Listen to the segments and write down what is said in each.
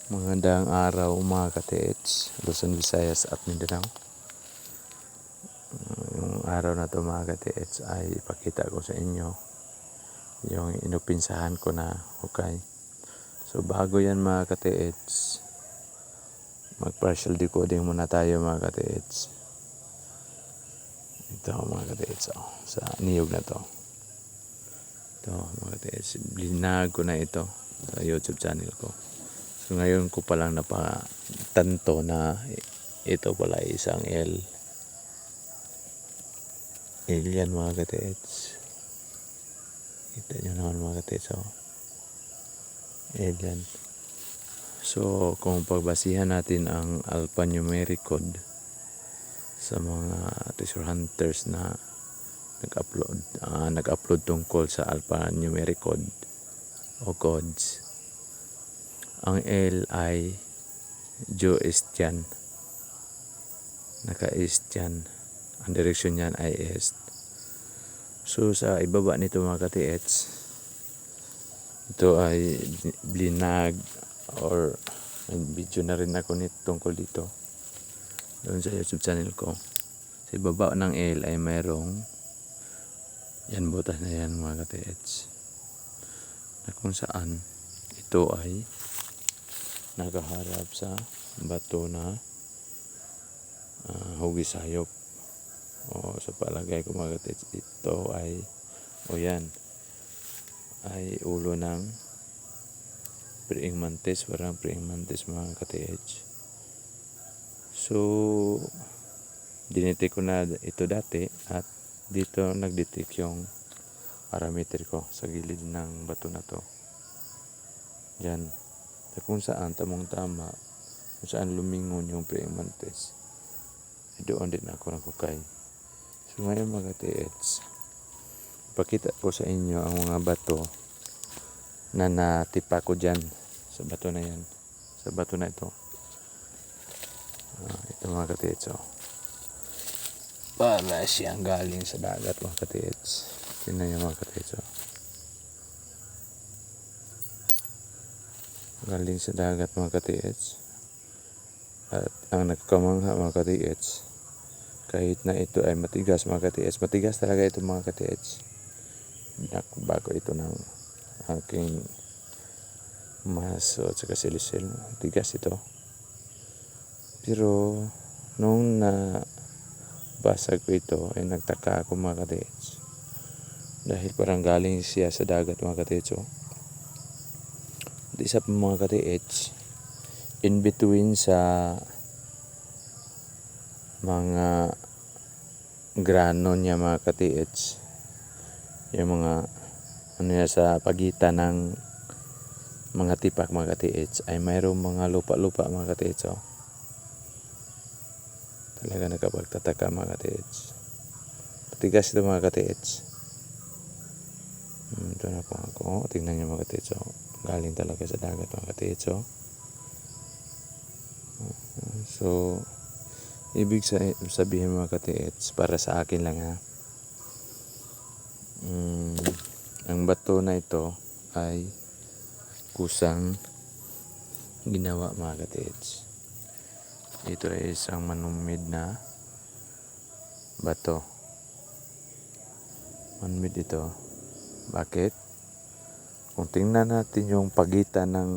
Magandang araw mga ka-TH, Luzon, Visayas at Mindanao. Yung araw na to mga ka-TH ay ipakita ko sa inyo yung inupinsahan ko na hukay. So bago yan mga ka-TH, mag-partial decoding muna tayo mga ka-TH. Ito mga ka-TH, sa niyog na to. Ito mga ka-TH, blinag ko na ito sa YouTube channel ko. So ngayon ko palang napatanto na ito pala isang L yan mga ka-TH. Kita nyo naman mga ka-TH, yan. So kung pagbasihan natin ang alphanumeric code sa mga treasure hunters na nag-upload tungkol sa alphanumeric code o codes, ang L ay Joestian, naka-east yan, ang direksyon niyan ay east. So sa ibaba nito mga ka-TH, ito ay blinag or video na rin ako tungkol dito doon sa YouTube channel ko. Sa ibaba ng L ay mayroong yan, butas na yan mga ka-TH, na kung saan ito ay nakaharap sa bato na hugis hayop. O sa palagay ko mga ka-TH, ito ay yan ay ulo ng praying mantis, parang praying mantis mga ka-TH. So dinetect ko na ito dati at dito nagdetect yung parameter ko sa gilid ng bato na to. Yan, kung saan tamang-tama, kung saan lumingon yung praying mantis, doon din ako nagkukay. So ngayon mga ka-TH, pakita ko sa inyo ang mga bato na natipa ko dyan sa bato na yan, sa bato na ito. Ito mga ka-TH, para siyang galing sa dagat mga ka-TH. Tingnan nyo mga ka-TH, galing sa dagat mga ka-TH. At ang nagkamangha mga ka-TH, kahit na ito ay matigas mga ka-TH, matigas talaga ito mga ka-TH. Bago ito ng aking maso at saka silisil, matigas ito. Pero nung nabasag ko ito ay nagtaka ako mga ka-TH, dahil parang galing siya sa dagat mga ka-TH. At isa pa mga ka-TH, in between sa mga grano niya mga ka-TH, yung mga sa pagitan ng mga tipak mga ka-TH, ay mayroong mga lupa-lupa mga ka-TH. Talaga nakapagtataka mga ka-TH. Patigas ito mga ka-TH. Ito na po ako. Tingnan nyo mga ka-TH. Galing talaga sa dagat mga ka-TH. So ibig sabihin mga ka-TH, para sa akin lang ang bato na ito ay kusang ginawa mga ka-TH. Ito ay isang man-made na bato. Man-made ito. Bakit? Kung tingnan natin yung pagitan ng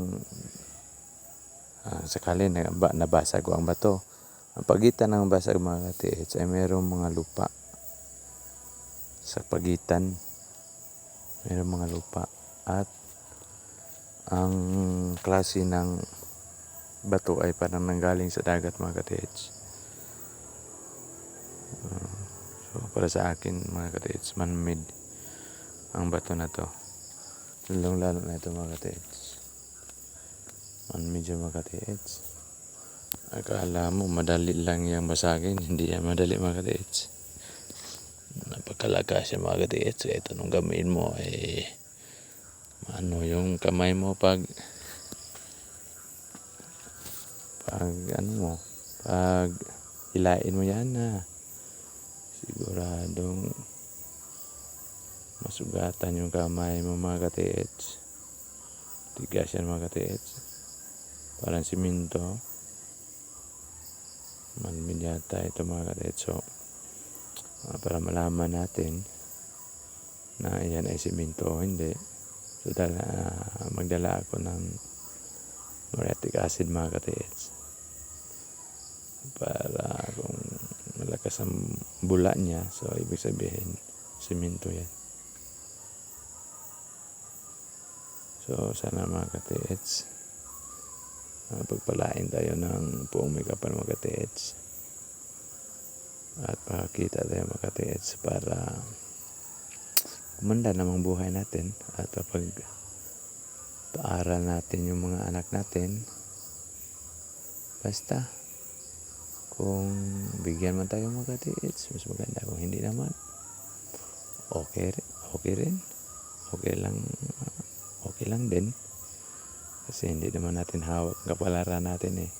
sakali nabasag ang bato, ang pagitan ng basag mga ka-TH ay mayroong mga lupa. Sa pagitan mayroong mga lupa at ang klase ng bato ay parang nanggaling sa dagat mga ka-TH. So para sa akin mga ka-TH, man-made ang bato na to, lalong-lalo na ito mga ka-TH. Man-made yung mga ka-TH. Akala mo madali lang yung basagin, hindi yan madali mga ka-TH. Napakalakas yung mga ka-TH. Kahit anong gamitin mo ay yung kamay mo pag hilain mo yan siguradong masugatan yung kamay mo mga ka-TH. Tigas yan mga ka-TH. parang siminto. Man yata ito mga katetso. Para malaman natin na yan ay siminto o hindi. So magdala ako ng muriatic acid mga katets. Para kung malakas ang bula niya, so ibig sabihin siminto yan. So sana mga katets, pagpalain tayo ng buong may kapal mga katets. At pakakita tayo mga katets para kumanda namang buhay natin at paaral natin yung mga anak natin. Basta kung bigyan man tayo mga katits, mas maganda. Kung hindi naman, okay rin. Okay lang din. Kasi hindi naman natin hawak ang kapalaran natin eh.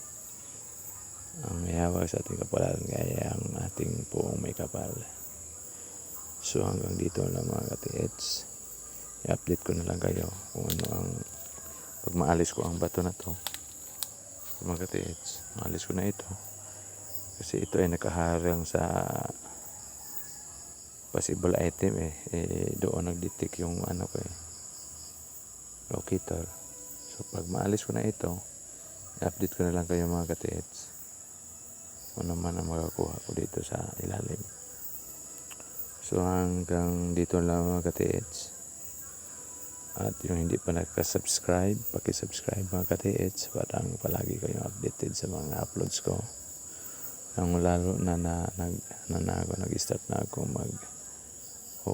Ang may hawak sa ating kapalaran kaya ang ating buong may kapal. So hanggang dito lang mga katits. I-update ko na lang kayo kung ano ang pag maalis ko ang bato na to. Mga katits, maalis ko na ito. Kasi ito ay nakaharang sa possible item eh. Doon nag-detect yung ano ko eh, locator. So pag maalis ko na ito, i-update ko na lang kayo mga katits. Ano man ang makakuha ko dito sa ilalim. So hanggang dito lang mga katits. At yung hindi pa nakasubscribe, paki-subscribe mga katits para palagi kayong updated sa mga uploads ko. Ang lalo na ako nag-start na ako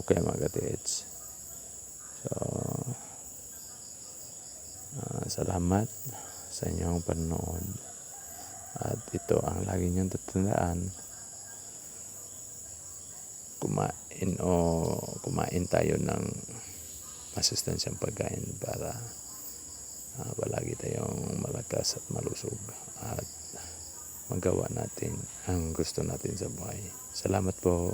okay mga katits. So salamat sa inyong panonood. At ito ang lagi niyong tatandaan. Kumain tayo ng masustansyang pagkain para palagi tayong malakas at malusog at magawa natin ang gusto natin sa buhay. Salamat po.